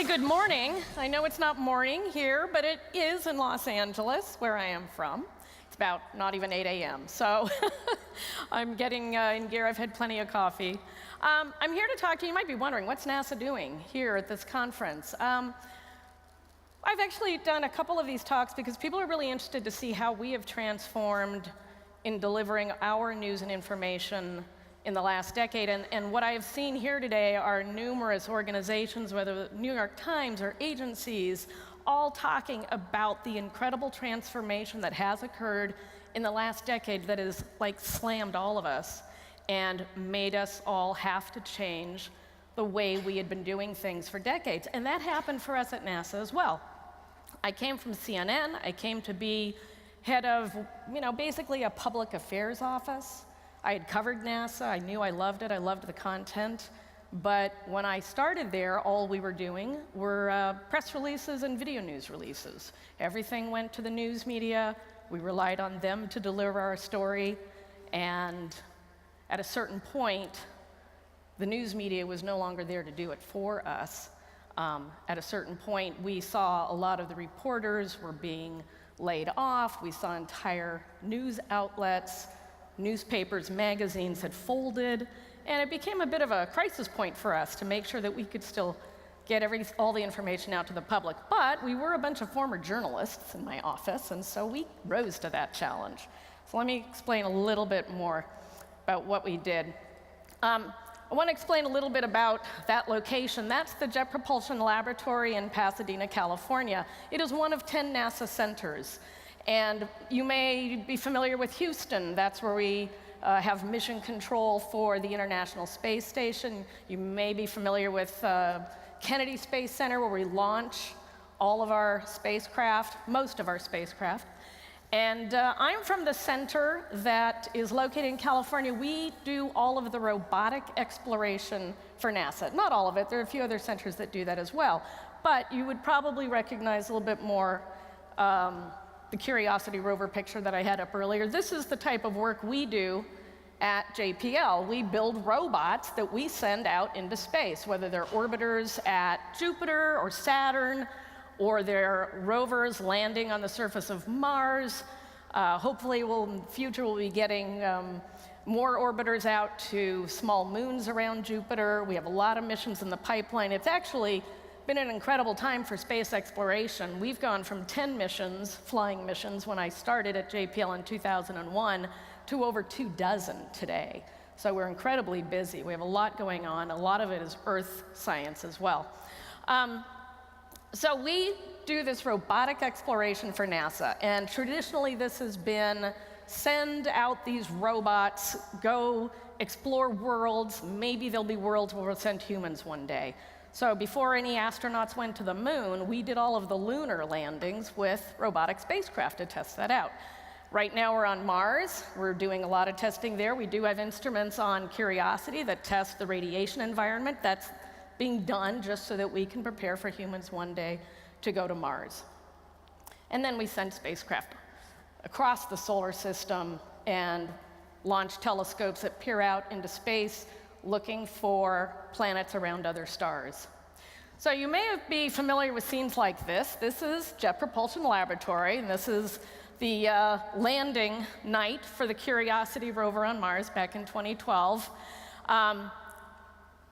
say good morning. I know it's not morning here, but it is in Los Angeles, where I am from. It's about not even 8 a.m., so I'm getting in gear. I've had plenty of coffee. I'm here to talk to you. You might be wondering, what's NASA doing here at this conference? I've actually done a couple of these talks because people are really interested to see how we have transformed in delivering our news and information in the last decade. And what I have seen here today are numerous organizations, whether the New York Times or agencies, all talking about the incredible transformation that has occurred in the last decade that has like slammed all of us and made us all have to change the way we had been doing things for decades. And that happened for us at NASA as well. I came from CNN. I came to be head of, basically a public affairs office. I had covered NASA. I knew I loved it. I loved the content. But when I started there, all we were doing were press releases and video news releases. Everything went to the news media. We relied on them to deliver our story. And at a certain point, the news media was no longer there to do it for us. At a certain point, we saw a lot of the reporters were being laid off. We saw entire news outlets, newspapers, magazines had folded, and it became a bit of a crisis point for us to make sure that we could still get all the information out to the public. But we were a bunch of former journalists in my office, and so we rose to that challenge. So let me explain a little bit more about what we did. I want to explain a little bit about that location. That's the Jet Propulsion Laboratory in Pasadena, California. It is one of 10 NASA centers. And you may be familiar with Houston. That's where we have mission control for the International Space Station. You may be familiar with Kennedy Space Center, where we launch all of our spacecraft, most of our spacecraft. And I'm from the center that is located in California. We do all of the robotic exploration for NASA. Not all of it. There are a few other centers that do that as well. But you would probably recognize a little bit more the Curiosity rover picture that I had up earlier. This is the type of work we do at JPL. We build robots that we send out into space, whether they're orbiters at Jupiter or Saturn, or they're rovers landing on the surface of Mars. Hopefully, in the future, we'll be getting more orbiters out to small moons around Jupiter. We have a lot of missions in the pipeline. It's actually been an incredible time for space exploration. We've gone from 10 missions, flying missions, when I started at JPL in 2001, to over 24 today. So we're incredibly busy. We have a lot going on. A lot of it is Earth science as well. So we do this robotic exploration for NASA, and traditionally this has been send out these robots, go explore worlds. Maybe there'll be worlds where we'll send humans one day. So before any astronauts went to the moon, we did all of the lunar landings with robotic spacecraft to test that out. Right now we're on Mars. We're doing a lot of testing there. We do have instruments on Curiosity that test the radiation environment. That's being done just so that we can prepare for humans one day to go to Mars. And then we send spacecraft across the solar system and launch telescopes that peer out into space, looking for planets around other stars. So you may be familiar with scenes like this. This is Jet Propulsion Laboratory, and this is the landing night for the Curiosity rover on Mars back in 2012.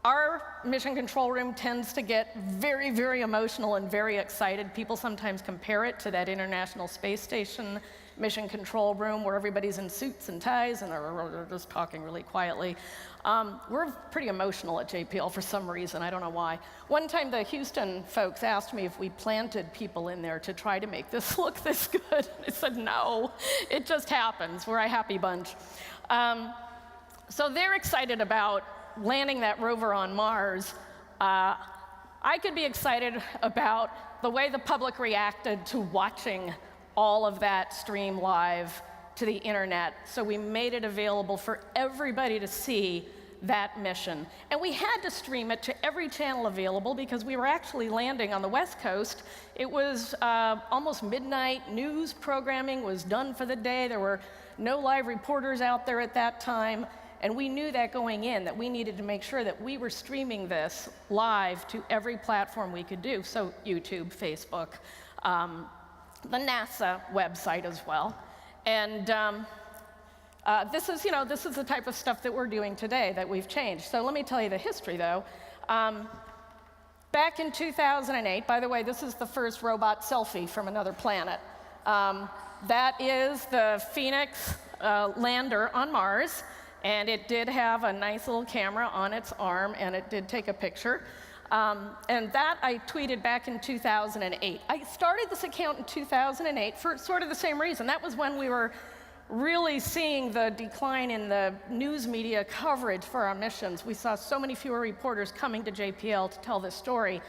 Our mission control room tends to get very, very emotional and very excited. People sometimes compare it to that International Space Station mission control room where everybody's in suits and ties and they're just talking really quietly. We're pretty emotional at JPL for some reason. I don't know why. One time the Houston folks asked me if we planted people in there to try to make this look this good. I said, no, it just happens. We're a happy bunch. So they're excited about landing that rover on Mars. I could be excited about the way the public reacted to watching all of that stream live to the internet. So we made it available for everybody to see that mission. And we had to stream it to every channel available because we were actually landing on the West Coast. It was almost midnight. News programming was done for the day. There were no live reporters out there at that time. And we knew that going in, that we needed to make sure that we were streaming this live to every platform we could do. So YouTube, Facebook, the NASA website as well. And this is the type of stuff that we're doing today that we've changed. So let me tell you the history, though. Back in 2008, by the way, this is the first robot selfie from another planet. That is the Phoenix lander on Mars, and it did have a nice little camera on its arm, and it did take a picture. And that I tweeted back in 2008. I started this account in 2008 for sort of the same reason. That was when we were really seeing the decline in the news media coverage for our missions. We saw so many fewer reporters coming to JPL to tell this story.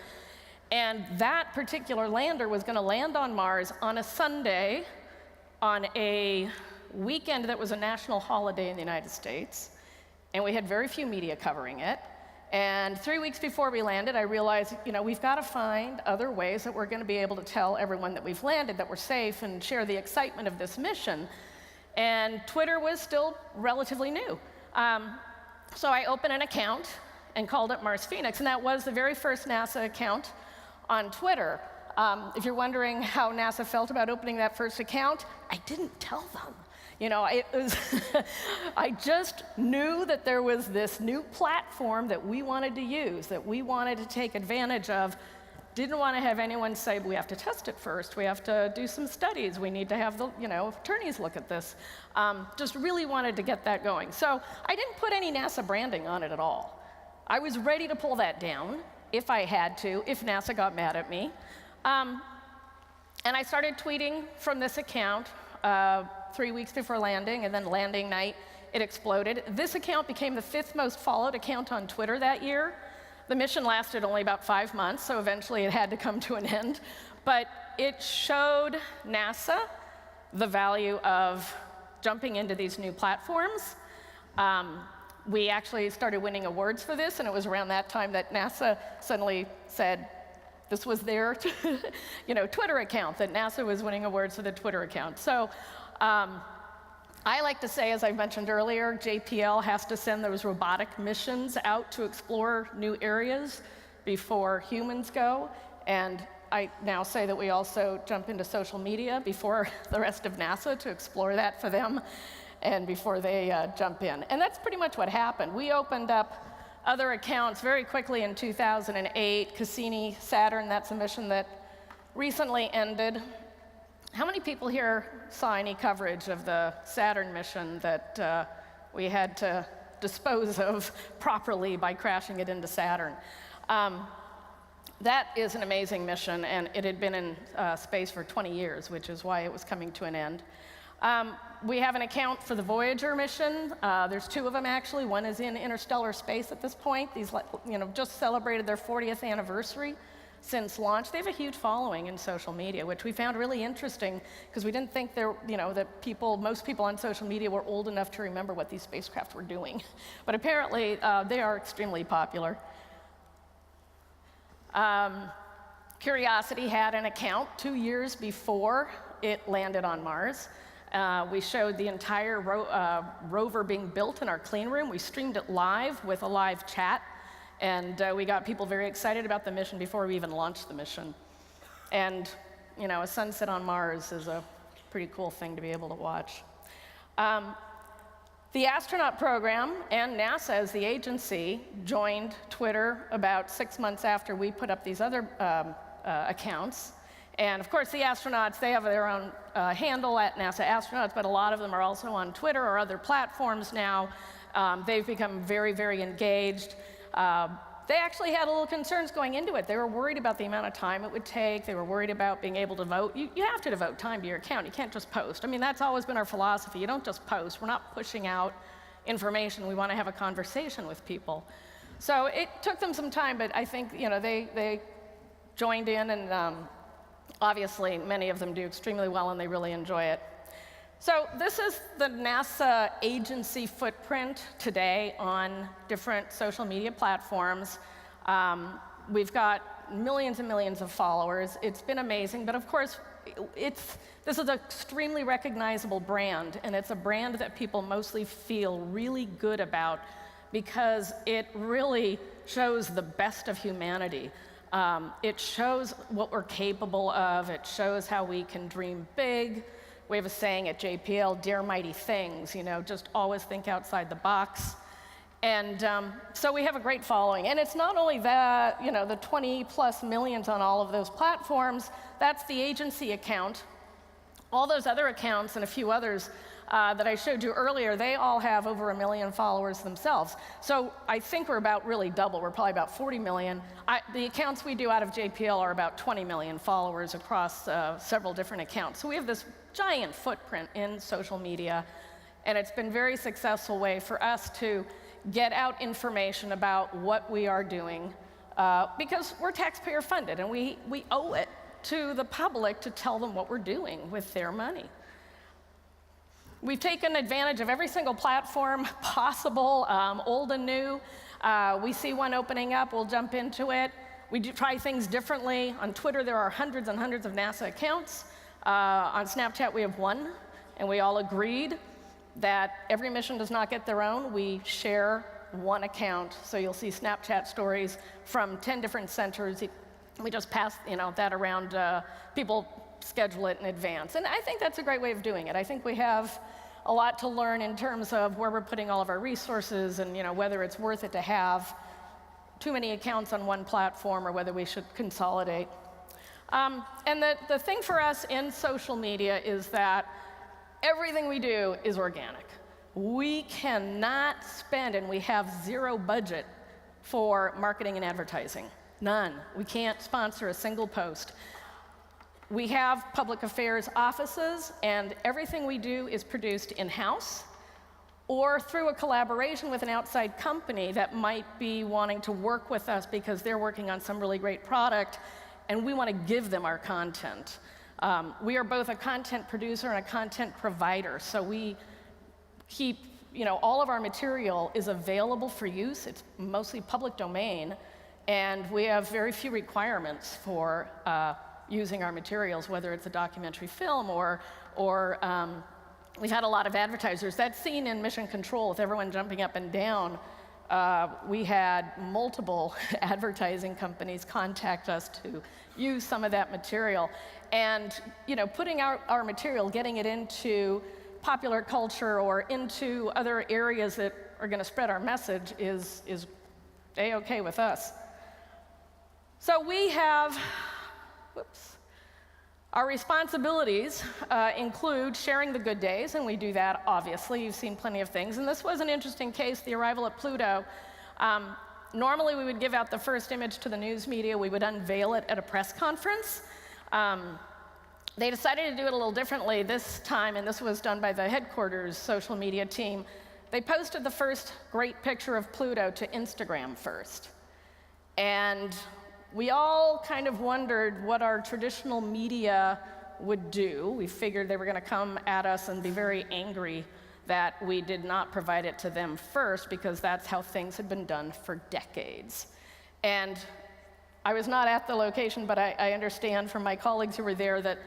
And that particular lander was going to land on Mars on a Sunday, on a weekend that was a national holiday in the United States. And we had very few media covering it. And 3 weeks before we landed, I realized, we've got to find other ways that we're going to be able to tell everyone that we've landed, that we're safe, and share the excitement of this mission. And Twitter was still relatively new. So I opened an account and called it Mars Phoenix, and that was the very first NASA account on Twitter. If you're wondering how NASA felt about opening that first account, I didn't tell them. It was I just knew that there was this new platform that we wanted to use, that we wanted to take advantage of. Didn't want to have anyone say, we have to test it first, we have to do some studies, we need to have the attorneys look at this. Just really wanted to get that going. So I didn't put any NASA branding on it at all. I was ready to pull that down if I had to, if NASA got mad at me. And I started tweeting from this account 3 weeks before landing, and then landing night, it exploded. This account became the 5th most followed account on Twitter that year. The mission lasted only about 5 months, so eventually it had to come to an end. But it showed NASA the value of jumping into these new platforms. We actually started winning awards for this, and it was around that time that NASA suddenly said this was their Twitter account, that NASA was winning awards for the Twitter account. So I like to say, as I mentioned earlier, JPL has to send those robotic missions out to explore new areas before humans go. And I now say that we also jump into social media before the rest of NASA to explore that for them and before they jump in. And that's pretty much what happened. We opened up other accounts very quickly in 2008. Cassini, Saturn, that's a mission that recently ended. How many people here saw any coverage of the Saturn mission that we had to dispose of properly by crashing it into Saturn? That is an amazing mission, and it had been in space for 20 years, which is why it was coming to an end. We have an account for the Voyager mission. There's 2 of them, actually. One is in interstellar space at this point. These just celebrated their 40th anniversary since launch. They have a huge following in social media, which we found really interesting because we didn't think that most people on social media were old enough to remember what these spacecraft were doing. But apparently, they are extremely popular. Curiosity had an account 2 years before it landed on Mars. We showed the entire rover being built in our clean room. We streamed it live with a live chat. And we got people very excited about the mission before we even launched the mission. And, a sunset on Mars is a pretty cool thing to be able to watch. The astronaut program and NASA as the agency joined Twitter about 6 months after we put up these other accounts. And of course, the astronauts, they have their own handle at NASA Astronauts, but a lot of them are also on Twitter or other platforms now. They've become very, very engaged. They actually had a little concerns going into it. They were worried about the amount of time it would take. They were worried about being able to vote. You have to devote time to your account. You can't just post. I mean, that's always been our philosophy. You don't just post. We're not pushing out information. We want to have a conversation with people. So it took them some time, but I think they joined in, and obviously many of them do extremely well, and they really enjoy it. So this is the NASA agency footprint today on different social media platforms. We've got millions and millions of followers. It's been amazing, but of course, this is an extremely recognizable brand, and it's a brand that people mostly feel really good about because it really shows the best of humanity. It shows what we're capable of. It shows how we can dream big. We have a saying at JPL, dare mighty things, just always think outside the box. And so we have a great following. And it's not only that, the 20+ millions on all of those platforms, that's the agency account. All those other accounts and a few others that I showed you earlier, they all have over 1 million followers themselves. So I think we're about really double. We're probably about 40 million. The accounts we do out of JPL are about 20 million followers across several different accounts. So we have this giant footprint in social media, and it's been a very successful way for us to get out information about what we are doing because we're taxpayer funded, and we owe it to the public to tell them what we're doing with their money. We've taken advantage of every single platform possible, old and new. We see one opening up, we'll jump into it. We do try things differently. On Twitter, there are hundreds and hundreds of NASA accounts. On Snapchat, we have one, and we all agreed that every mission does not get their own. We share one account, so you'll see Snapchat stories from 10 different centers. We just pass that around. People schedule it in advance. And I think that's a great way of doing it. I think we have a lot to learn in terms of where we're putting all of our resources and whether it's worth it to have too many accounts on one platform or whether we should consolidate. And the thing for us in social media is that everything we do is organic. We cannot spend, and we have zero budget for marketing and advertising. None. We can't sponsor a single post. We have public affairs offices, and everything we do is produced in-house or through a collaboration with an outside company that might be wanting to work with us because they're working on some really great product, and we want to give them our content. We are both a content producer and a content provider, so we keep, all of our material is available for use. It's mostly public domain, and we have very few requirements for using our materials, whether it's a documentary film or we've had a lot of advertisers. That scene in Mission Control with everyone jumping up and down, we had multiple advertising companies contact us to use some of that material. And putting our material, getting it into popular culture or into other areas that are going to spread our message is A-okay with us. So we have, our responsibilities include sharing the good days, and we do that, obviously. You've seen plenty of things. And this was an interesting case, the arrival at Pluto. Normally, we would give out the first image to the news media. We would unveil it at a press conference. They decided to do it a little differently this time, and this was done by the headquarters social media team. They posted the first great picture of Pluto to Instagram first. And we all kind of wondered what our traditional media would do. We figured they were going to come at us and be very angry that we did not provide it to them first, because that's how things had been done for decades. And I was not at the location, but I understand from my colleagues who were there that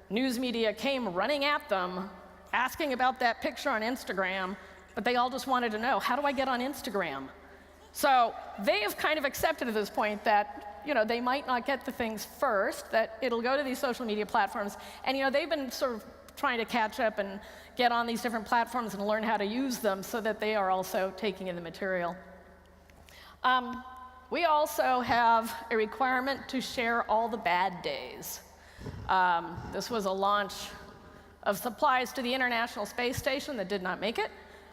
news media came running at them, asking about that picture on Instagram, but they all just wanted to know, how do I get on Instagram? So they have kind of accepted at this point that they might not get the things first, that it'll go to these social media platforms. And they've been sort of trying to catch up and get on these different platforms and learn how to use them so that they are also taking in the material. We also have a requirement to share all the bad days. This was a launch of supplies to the International Space Station that did not make it.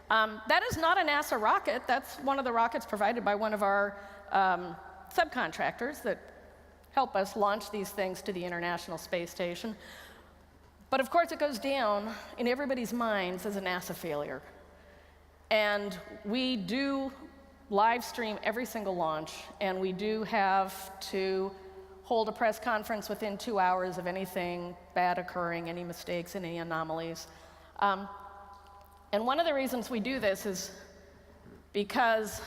That is not a NASA rocket. That's one of the rockets provided by one of our subcontractors that help us launch these things to the International Space Station. But of course, it goes down in everybody's minds as a NASA failure. And we do live stream every single launch, and we do have to hold a press conference within 2 hours of anything bad occurring, any mistakes, any anomalies. And one of the reasons we do this is because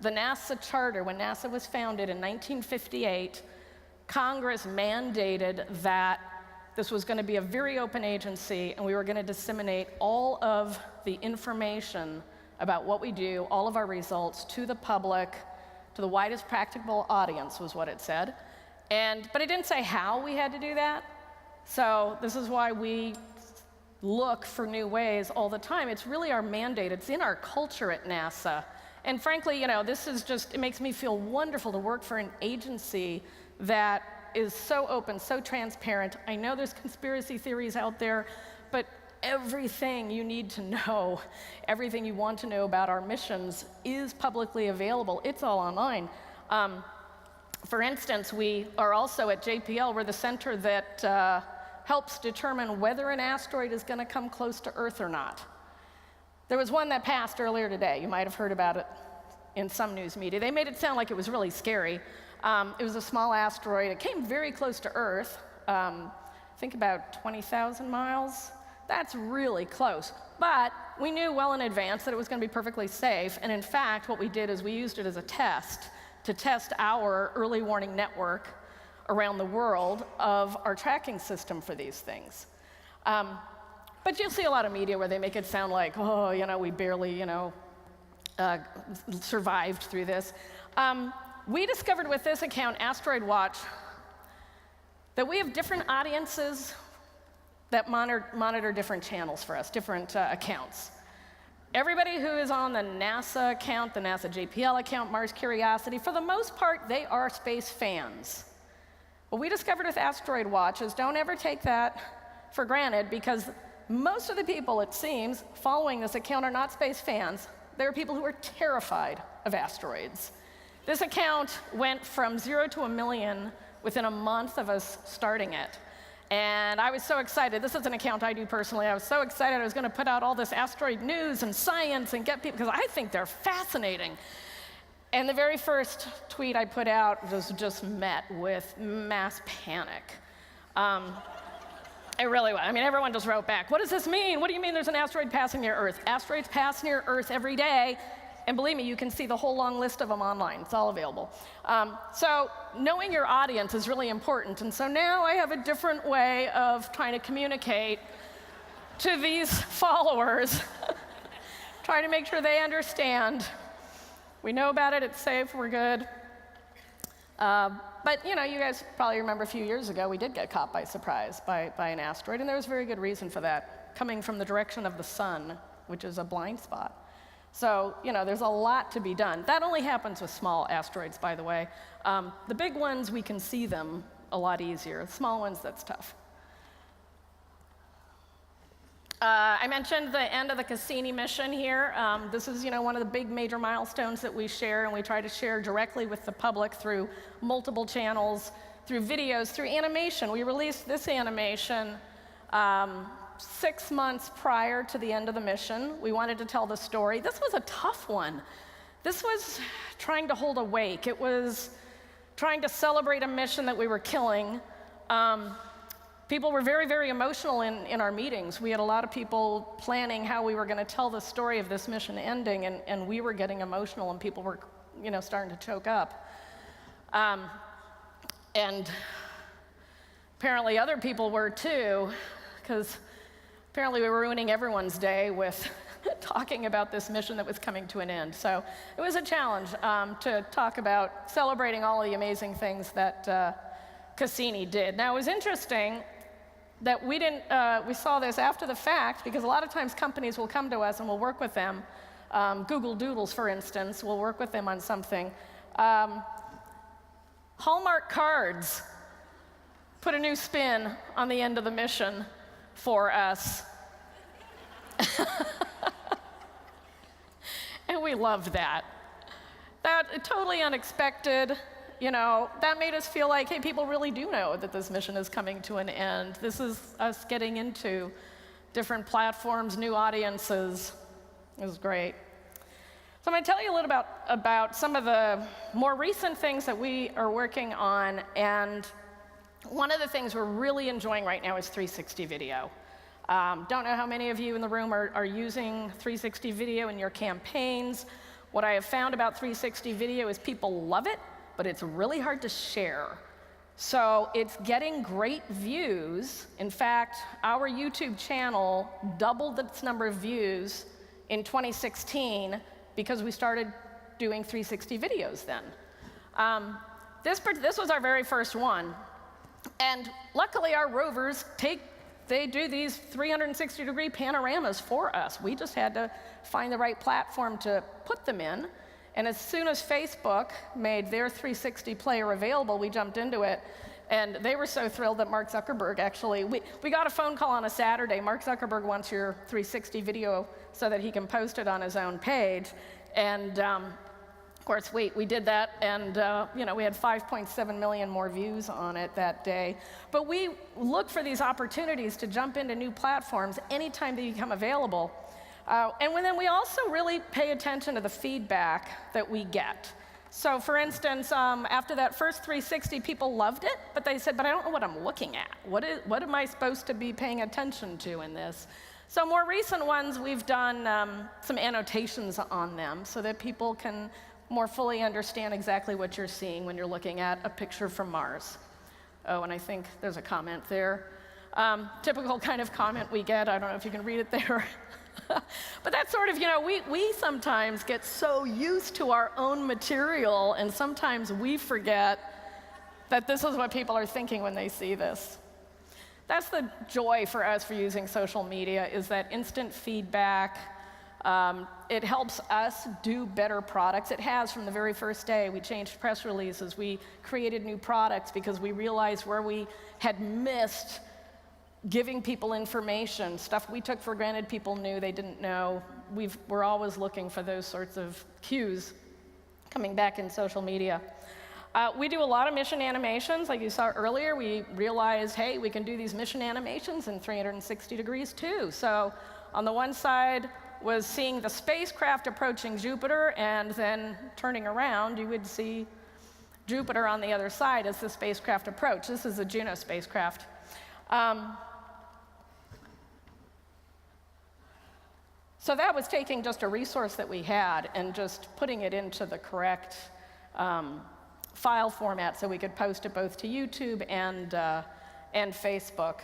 the NASA charter, when NASA was founded in 1958, Congress mandated that this was going to be a very open agency, and we were going to disseminate all of the information about what we do, all of our results, to the public, to the widest practicable audience, was what it said. But it didn't say how we had to do that. So this is why we look for new ways all the time. It's really our mandate. It's in our culture at NASA. And frankly, this is just, it makes me feel wonderful to work for an agency that is so open, so transparent. I know there's conspiracy theories out there, but everything you need to know, everything you want to know about our missions is publicly available. It's all online. For instance, we are also at JPL, we're the center that helps determine whether an asteroid is going to come close to Earth or not. There was one that passed earlier today. You might have heard about it in some news media. They made it sound like it was really scary. It was a small asteroid. It came very close to Earth, I think about 20,000 miles. That's really close. But we knew well in advance that it was going to be perfectly safe. And in fact, what we did is we used it as a test to test our early warning network around the world of our tracking system for these things. But you'll see a lot of media where they make it sound like, oh, we barely, survived through this. We discovered with this account, Asteroid Watch, that we have different audiences that monitor different channels for us, different accounts. Everybody who is on the NASA account, the NASA JPL account, Mars Curiosity, for the most part, they are space fans. What we discovered with Asteroid Watch is don't ever take that for granted, because most of the people, it seems, following this account are not space fans. They're people who are terrified of asteroids. This account went from 0 to 1 million within a month of us starting it. And I was so excited. This is an account I do personally. I was so excited I was going to put out all this asteroid news and science and get people, because I think they're fascinating. And the very first tweet I put out was just met with mass panic. It really was. I mean, everyone just wrote back, what does this mean? What do you mean there's an asteroid passing near Earth? Asteroids pass near Earth every day. And believe me, you can see the whole long list of them online. It's all available. So knowing your audience is really important. And so now I have a different way of trying to communicate to these followers, trying to make sure they understand. We know about it, it's safe, we're good. But you guys probably remember a few years ago, we did get caught by surprise by an asteroid, and there was very good reason for that, coming from the direction of the sun, which is a blind spot. So, there's a lot to be done. That only happens with small asteroids, by the way. The big ones, we can see them a lot easier. The small ones, that's tough. I mentioned the end of the Cassini mission here. This is, one of the big major milestones that we share, and we try to share directly with the public through multiple channels, through videos, through animation. We released this animation 6 months prior to the end of the mission. We wanted to tell the story. This was a tough one. This was trying to hold a wake. It was trying to celebrate a mission that we were killing. People were very, very emotional in our meetings. We had a lot of people planning how we were going to tell the story of this mission ending, and we were getting emotional, and people were, starting to choke up. And apparently other people were too, because apparently we were ruining everyone's day with talking about this mission that was coming to an end. So it was a challenge to talk about celebrating all of the amazing things that Cassini did. Now, it was interesting that we saw this after the fact, because a lot of times companies will come to us and we'll work with them. Google Doodles, for instance, we'll work with them on something. Hallmark cards put a new spin on the end of the mission for us. And we loved that. That totally unexpected. That made us feel like, hey, people really do know that this mission is coming to an end. This is us getting into different platforms, new audiences. It was great. So I'm going to tell you a little about some of the more recent things that we are working on. And one of the things we're really enjoying right now is 360 video. Don't know how many of you in the room are using 360 video in your campaigns. What I have found about 360 video is people love it, but it's really hard to share. So it's getting great views. In fact, our YouTube channel doubled its number of views in 2016 because we started doing 360 videos then. This was our very first one. And luckily, our rovers they do these 360-degree panoramas for us. We just had to find the right platform to put them in. And as soon as Facebook made their 360 player available, we jumped into it. And they were so thrilled that Mark Zuckerberg actually, we got a phone call on a Saturday. Mark Zuckerberg wants your 360 video so that he can post it on his own page. And of course, we did that, and we had 5.7 million more views on it that day. But we look for these opportunities to jump into new platforms anytime they become available. And then we also really pay attention to the feedback that we get. So for instance, after that first 360, people loved it, but they said, but I don't know what I'm looking at. What am I supposed to be paying attention to in this? So more recent ones, we've done some annotations on them so that people can more fully understand exactly what you're seeing when you're looking at a picture from Mars. Oh, and I think there's a comment there. Typical kind of comment we get. I don't know if you can read it there. But that's sort of, we sometimes get so used to our own material, and sometimes we forget that this is what people are thinking when they see this. That's the joy for us for using social media, is that instant feedback. It helps us do better products. It has from the very first day. We changed press releases. We created new products because we realized where we had missed giving people information, stuff we took for granted people knew they didn't know. We're always looking for those sorts of cues coming back in social media. We do a lot of mission animations. Like you saw earlier, we realized, hey, we can do these mission animations in 360 degrees too. So on the one side was seeing the spacecraft approaching Jupiter, and then turning around, you would see Jupiter on the other side as the spacecraft approached. This is a Juno spacecraft. So that was taking just a resource that we had and just putting it into the correct file format so we could post it both to YouTube and Facebook.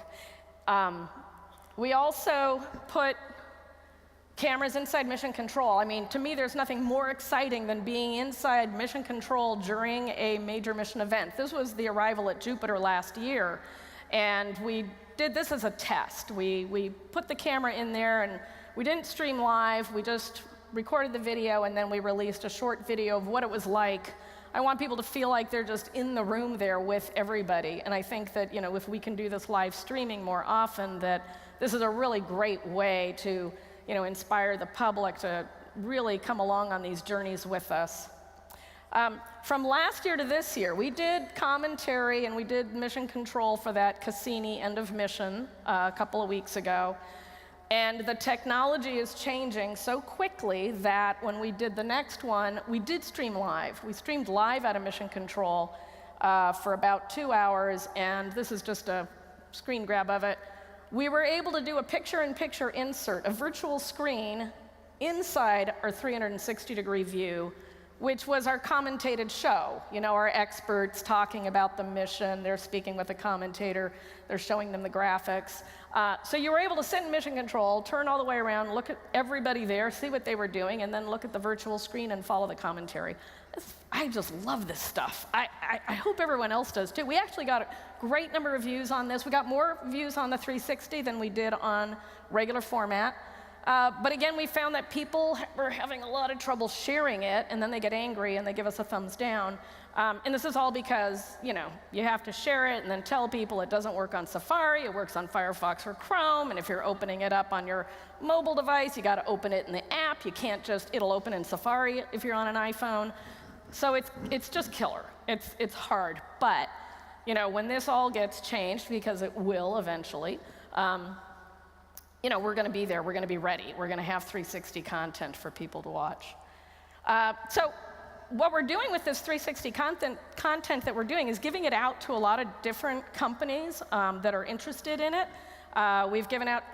We also put cameras inside mission control. I mean, to me, there's nothing more exciting than being inside mission control during a major mission event. This was the arrival at Jupiter last year, and we did this as a test. We put the camera in there, and we didn't stream live. We just recorded the video, and then we released a short video of what it was like. I want people to feel like they're just in the room there with everybody, and I think that if we can do this live streaming more often, that this is a really great way to inspire the public to really come along on these journeys with us. From last year to this year, we did commentary and we did mission control for that Cassini end of mission a couple of weeks ago. And the technology is changing so quickly that when we did the next one, we did stream live. We streamed live out of mission control for about 2 hours, and this is just a screen grab of it. We were able to do a picture-in-picture insert, a virtual screen inside our 360-degree view, which was our commentated show. Our experts talking about the mission, they're speaking with the commentator, they're showing them the graphics. So you were able to sit in mission control, turn all the way around, look at everybody there, see what they were doing, and then look at the virtual screen and follow the commentary. I just love this stuff. I hope everyone else does too. We actually got a great number of views on this. We got more views on the 360 than we did on regular format. But again, we found that people were having a lot of trouble sharing it, and then they get angry and they give us a thumbs down. And this is all because, you have to share it and then tell people it doesn't work on Safari, it works on Firefox or Chrome, and if you're opening it up on your mobile device, you got to open it in the app. You can't it'll open in Safari if you're on an iPhone. So it's just killer. It's hard. But, when this all gets changed, because it will eventually, we're going to be there. We're going to be ready. We're going to have 360 content for people to watch. So what we're doing with this 360 content that we're doing is giving it out to a lot of different companies that are interested in it. We've given out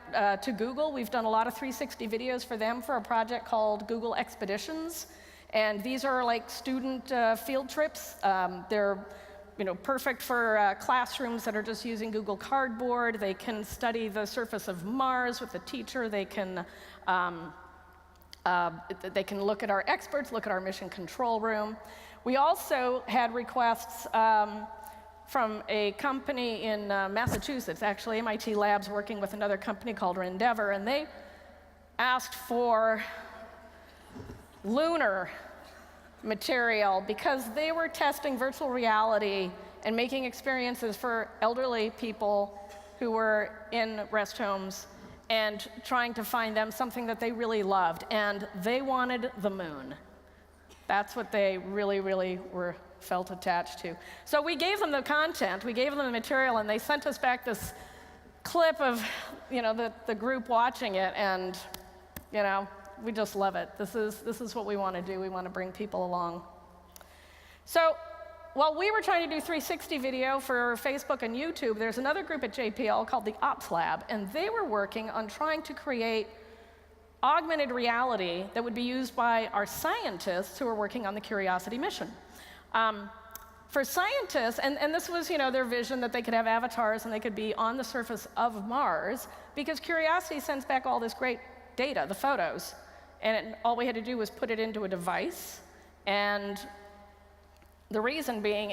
to Google. We've done a lot of 360 videos for them for a project called Google Expeditions. And these are like student field trips. They're perfect for classrooms that are just using Google Cardboard. They can study the surface of Mars with the teacher. They can look at our experts, look at our mission control room. We also had requests from a company in Massachusetts, actually MIT Labs working with another company called Endeavor, and they asked for lunar material because they were testing virtual reality and making experiences for elderly people who were in rest homes and trying to find them something that they really loved. And they wanted the moon. That's what they really, really felt attached to. So we gave them the content, we gave them the material, and they sent us back this clip of the group watching it, and we just love it. This is what we want to do. We want to bring people along. So while we were trying to do 360 video for Facebook and YouTube, there's another group at JPL called the Ops Lab, and they were working on trying to create augmented reality that would be used by our scientists who are working on the Curiosity mission. For scientists, and this was their vision that they could have avatars and they could be on the surface of Mars, because Curiosity sends back all this great data, the photos, and all we had to do was put it into a device. And the reason being,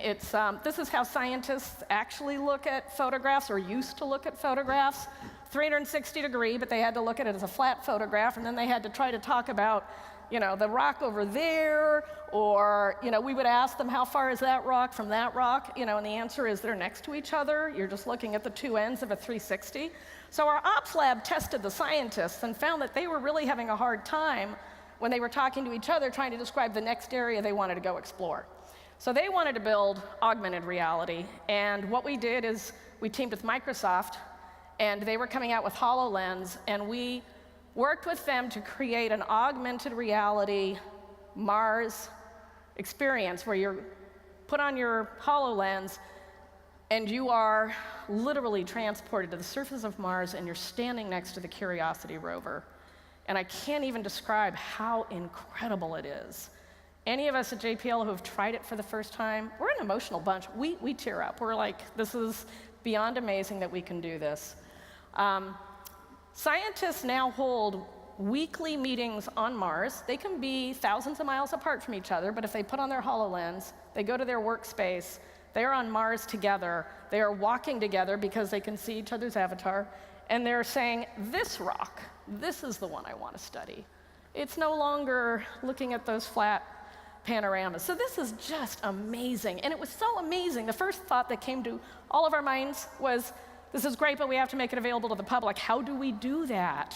this is how scientists actually look at photographs, or used to look at photographs, 360 degree, but they had to look at it as a flat photograph, and then they had to try to talk about the rock over there, or we would ask them, how far is that rock from that rock? And the answer is they're next to each other. You're just looking at the two ends of a 360. So our ops lab tested the scientists and found that they were really having a hard time when they were talking to each other, trying to describe the next area they wanted to go explore. So they wanted to build augmented reality, and what we did is we teamed with Microsoft, and they were coming out with HoloLens, and we worked with them to create an augmented reality Mars experience where you're put on your HoloLens and you are literally transported to the surface of Mars, and you're standing next to the Curiosity rover. And I can't even describe how incredible it is. Any of us at JPL who have tried it for the first time, we're an emotional bunch. We tear up. We're like, this is beyond amazing that we can do this. Scientists now hold weekly meetings on Mars. They can be thousands of miles apart from each other, but if they put on their HoloLens, they go to their workspace, they are on Mars together, they are walking together because they can see each other's avatar, and they're saying, this rock, this is the one I want to study. It's no longer looking at those flat panoramas. So this is just amazing, and it was so amazing. The first thought that came to all of our minds was, this is great, but we have to make it available to the public. How do we do that?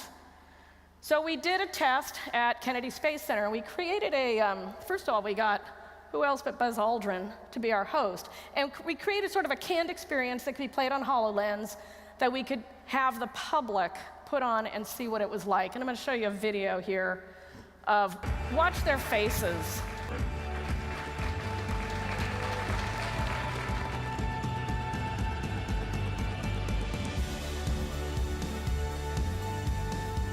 So we did a test at Kennedy Space Center, and we created first of all, we got who else but Buzz Aldrin to be our host. And we created sort of a canned experience that could be played on HoloLens that we could have the public put on and see what it was like. And I'm going to show you a video here of, watch their faces.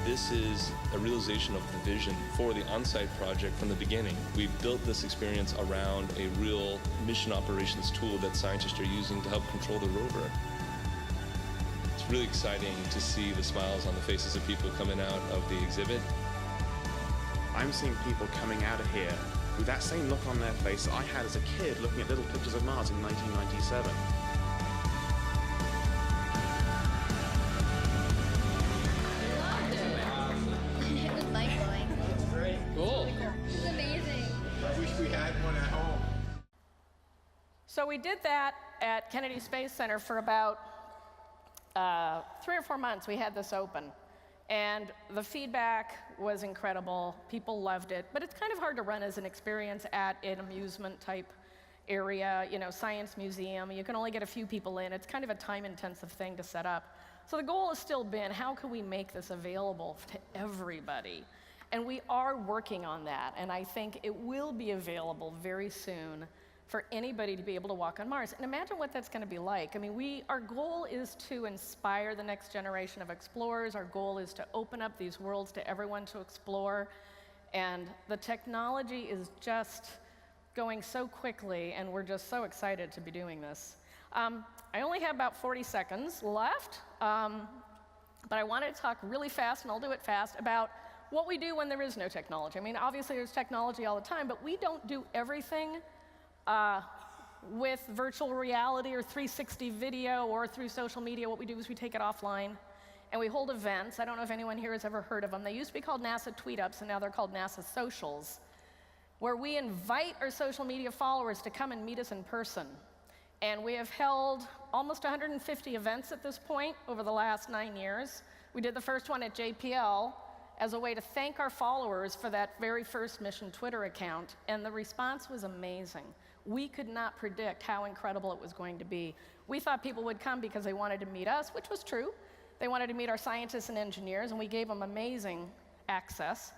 This is a realization of the vision for the on-site project from the beginning. We've built this experience around a real mission operations tool that scientists are using to help control the rover. It's really exciting to see the smiles on the faces of people coming out of the exhibit. I'm seeing people coming out of here with that same look on their face that I had as a kid looking at little pictures of Mars in 1997. So we did that at Kennedy Space Center for about 3 or 4 months. We had this open, and the feedback was incredible. People loved it, but it's kind of hard to run as an experience at an amusement type area, science museum. You can only get a few people in. It's kind of a time-intensive thing to set up. So the goal has still been, how can we make this available to everybody? And we are working on that, and I think it will be available very soon for anybody to be able to walk on Mars. And imagine what that's going to be like. I mean, our goal is to inspire the next generation of explorers. Our goal is to open up these worlds to everyone to explore. And the technology is just going so quickly, and we're just so excited to be doing this. I only have about 40 seconds left, but I wanted to talk really fast, and I'll do it fast, about what we do when there is no technology. I mean, obviously there's technology all the time, but we don't do everything with virtual reality or 360 video or through social media. What we do is we take it offline, and we hold events. I don't know if anyone here has ever heard of them. They used to be called NASA Tweet-Ups, and now they're called NASA Socials, where we invite our social media followers to come and meet us in person. And we have held almost 150 events at this point over the last 9 years. We did the first one at JPL as a way to thank our followers for that very first mission Twitter account, and the response was amazing. We could not predict how incredible it was going to be. We thought people would come because they wanted to meet us, which was true. They wanted to meet our scientists and engineers, and we gave them amazing access.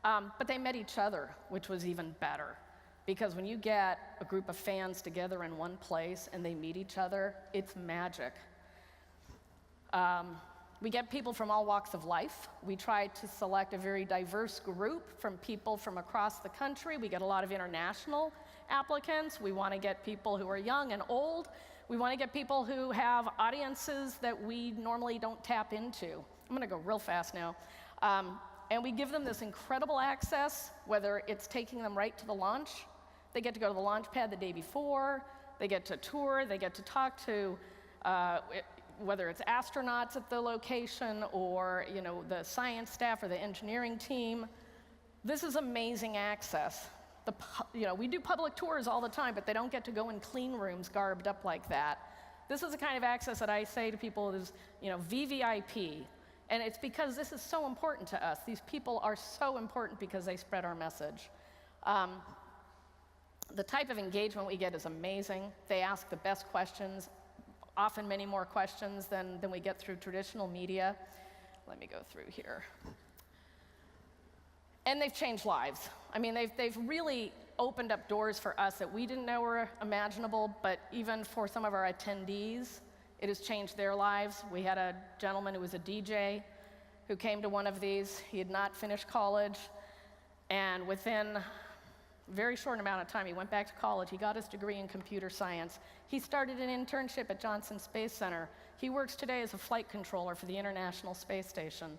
But they met each other, which was even better. Because when you get a group of fans together in one place and they meet each other, it's magic. We get people from all walks of life. We try to select a very diverse group from people from across the country. We get a lot of international applicants. We want to get people who are young and old. We want to get people who have audiences that we normally don't tap into. I'm going to go real fast now. And we give them this incredible access, whether it's taking them right to the launch. They get to go to the launch pad the day before. They get to tour. They get to talk to whether it's astronauts at the location or the science staff or the engineering team. This is amazing access. We do public tours all the time, but they don't get to go in clean rooms garbed up like that. This is the kind of access that I say to people is, VVIP. And it's because this is so important to us. These people are so important because they spread our message. The type of engagement we get is amazing. They ask the best questions, often many more questions than we get through traditional media. Let me go through here. And they've changed lives. I mean, they've really opened up doors for us that we didn't know were imaginable, but even for some of our attendees, it has changed their lives. We had a gentleman who was a DJ who came to one of these. He had not finished college, and within a very short amount of time, he went back to college. He got his degree in computer science. He started an internship at Johnson Space Center. He works today as a flight controller for the International Space Station.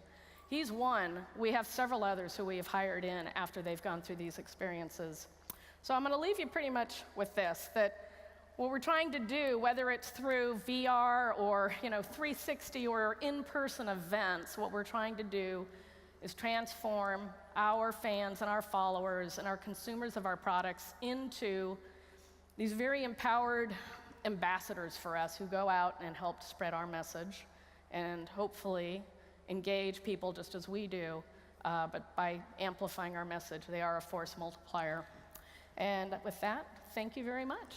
He's one. We have several others who we have hired in after they've gone through these experiences. So I'm going to leave you pretty much with this, that what we're trying to do, whether it's through VR or 360 or in-person events, what we're trying to do is transform our fans and our followers and our consumers of our products into these very empowered ambassadors for us who go out and help to spread our message and hopefully engage people just as we do, but by amplifying our message. They are a force multiplier. And with that, thank you very much.